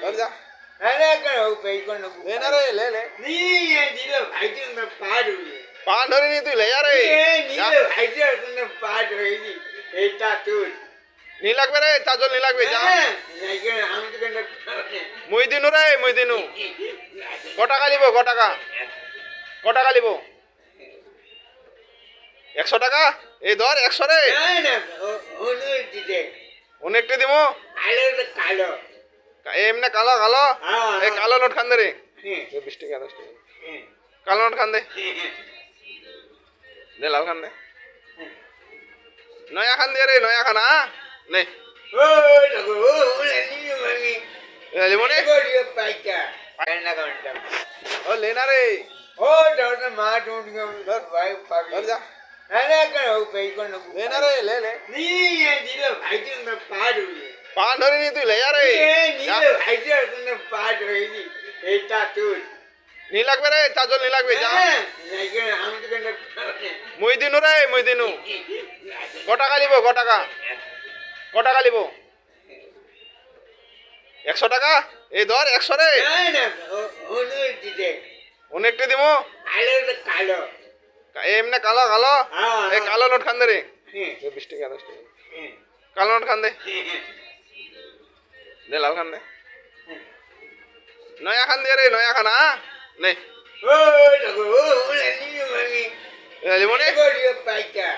और जा अरे करो पे को न लेना रे ले ले नहीं ये दिलो भाई तुम पार हुई पान धरी नहीं तू ले जा रे ये दिलो भाई तुम पार हुई एटा तू नी लागबे रे चाजल नी लागबे जा नहीं के हम तो कन মুই দিনু রে মুই দিনু কটাকা লিব কটাকা লিব 100 টাকা এই ধর 100 রে না না ওনো দিতে অনেকটা দিমু কালো তো কালো এমনে কালো কালো হ্যাঁ এই কালো নোট খান দে রে হ্যাঁ 20 টাকা 10 টাকা কালো নোট খান দে দে লাল খান দে নয়া খান দে রে নয়া খানা নে ও লাগো ও লেনি মামি লিমনে को ये पैसा पाना घंटा ও लेना रे ओ डॉक्टर मां ढूंढ के भाई पागल और जा अरे करो पे को न लेना रे ले ले नहीं ये दिलो भाई तुम पार हुई पान धरी नहीं तू ले जा रे ये दिलो भाई तुम पार हुई एटा तू नी लागबे रे चाजल नी लागबे जा नहीं के हम तो कन মুই দিনু রে মুই দিনু কটাকা লিব কটাকা লিব 100 টাকা এই ধর 100 রে না না ওনো দিতে অনেকটা দিমু কালো তো কালো এমনে কালো কালো হ্যাঁ এই কালো নোট খান দে রে হ্যাঁ 20 টাকা 10 টাকা কালো নোট খান দে দে লাল খান দে নয়া খান দে রে নয়া খানা নে ओ लगो ও লেনি মামি লিমনে को ये पैसा